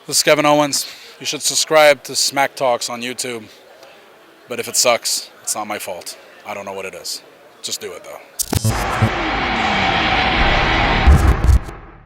This is Kevin Owens. You should subscribe to Smack Talks on YouTube. But if it sucks, it's not my fault. I don't know what it is. Just do it though.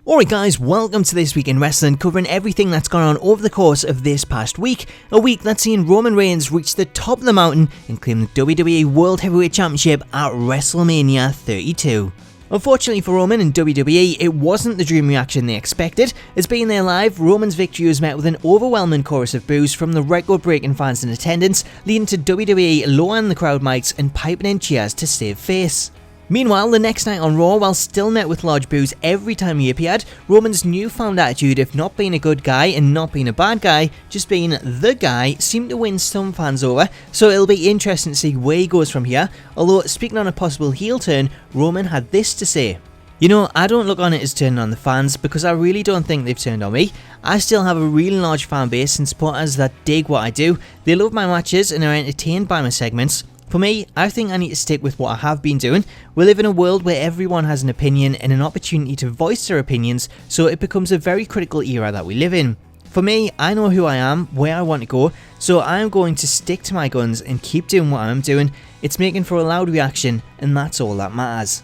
Alright guys, welcome to This Week in Wrestling, covering everything that's gone on over the course of this past week. A week that's seen Roman Reigns reach the top of the mountain and claim the WWE World Heavyweight Championship at WrestleMania 32. Unfortunately for Roman and WWE, it wasn't the dream reaction they expected, as being there live, Roman's victory was met with an overwhelming chorus of boos from the record-breaking fans in attendance, leading to WWE lowering the crowd mics and piping in cheers to save face. Meanwhile, the next night on Raw, while still met with large boos every time he appeared, Roman's newfound attitude of not being a good guy and not being a bad guy, just being the guy, seemed to win some fans over, so it'll be interesting to see where he goes from here, although speaking on a possible heel turn, Roman had this to say. You know, I don't look on it as turning on the fans, because I really don't think they've turned on me. I still have a really large fan base and supporters that dig what I do, they love my matches and are entertained by my segments. For me, I think I need to stick with what I have been doing. We live in a world where everyone has an opinion and an opportunity to voice their opinions, so it becomes a very critical era that we live in. For me, I know who I am, where I want to go, so I am going to stick to my guns and keep doing what I'm doing. It's making for a loud reaction, and that's all that matters.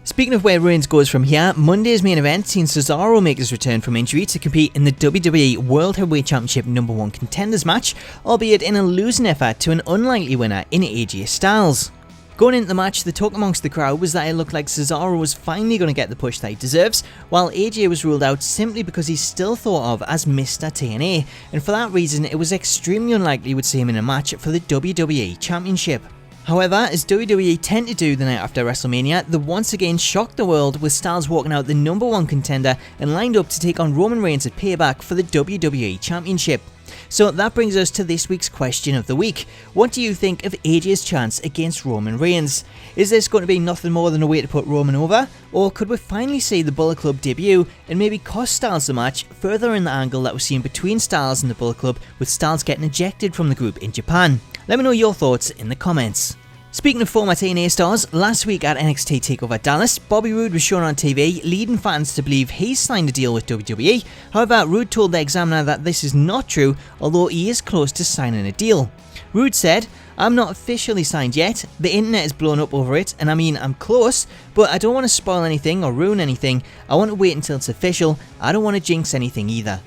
Speaking of where Reigns goes from here, Monday's main event seen Cesaro make his return from injury to compete in the WWE World Heavyweight Championship No. 1 Contenders match, albeit in a losing effort to an unlikely winner in AJ Styles. Going into the match, the talk amongst the crowd was that it looked like Cesaro was finally going to get the push that he deserves, while AJ was ruled out simply because he's still thought of as Mr. TNA, and for that reason it was extremely unlikely we'd see him in a match for the WWE Championship. However, as WWE tend to do the night after WrestleMania, they once again shocked the world with Styles walking out the No. 1 contender and lined up to take on Roman Reigns at Payback for the WWE Championship. So that brings us to this week's question of the week. What do you think of AJ's chance against Roman Reigns? Is this going to be nothing more than a way to put Roman over? Or could we finally see the Bullet Club debut and maybe cost Styles the match, further in the angle that was seen between Styles and the Bullet Club, with Styles getting ejected from the group in Japan? Let me know your thoughts in the comments. Speaking of former TNA stars, last week at NXT TakeOver Dallas, Bobby Roode was shown on TV, leading fans to believe he's signed a deal with WWE. However, Roode told the Examiner that this is not true, although he is close to signing a deal. Roode said, "I'm not officially signed yet, the internet is blown up over it, and I mean I'm close, but I don't want to spoil anything or ruin anything. I want to wait until it's official, I don't want to jinx anything either."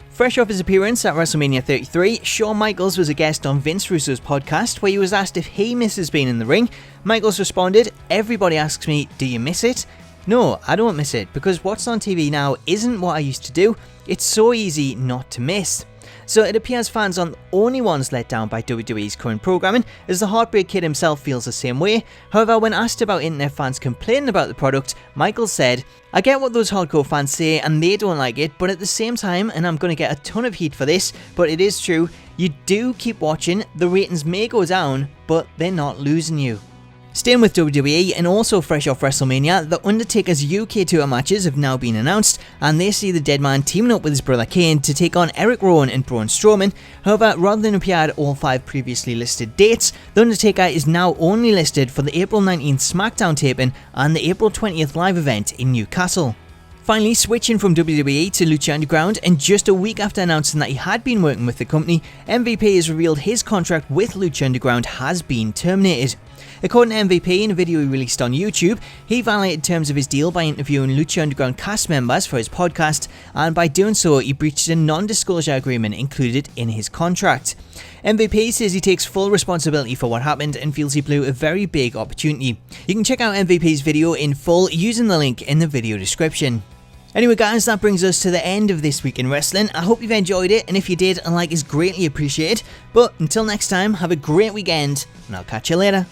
Fresh off his appearance at WrestleMania 33, Shawn Michaels was a guest on Vince Russo's podcast where he was asked if he misses being in the ring. Michaels responded, "Everybody asks me, do you miss it? No, I don't miss it, because what's on TV now isn't what I used to do. It's so easy not to miss." So it appears fans aren't the only ones let down by WWE's current programming, as the Heartbreak Kid himself feels the same way. However, when asked about internet fans complaining about the product, Michaels said, "I get what those hardcore fans say and they don't like it, but at the same time, and I'm going to get a ton of heat for this, but it is true, you do keep watching, the ratings may go down, but they're not losing you." Staying with WWE, and also fresh off WrestleMania, The Undertaker's UK tour matches have now been announced, and they see the Deadman teaming up with his brother Kane to take on Eric Rowan and Braun Strowman. However, rather than appear at all 5 previously listed dates, The Undertaker is now only listed for the April 19th SmackDown taping and the April 20th live event in Newcastle. Finally, switching from WWE to Lucha Underground, and just a week after announcing that he had been working with the company, MVP has revealed his contract with Lucha Underground has been terminated. According to MVP, in a video he released on YouTube, he violated terms of his deal by interviewing Lucha Underground cast members for his podcast, and by doing so he breached a non-disclosure agreement included in his contract. MVP says he takes full responsibility for what happened and feels he blew a very big opportunity. You can check out MVP's video in full using the link in the video description. Anyway guys, that brings us to the end of This Week in Wrestling. I hope you've enjoyed it, and if you did, a like is greatly appreciated. But until next time, have a great weekend, and I'll catch you later.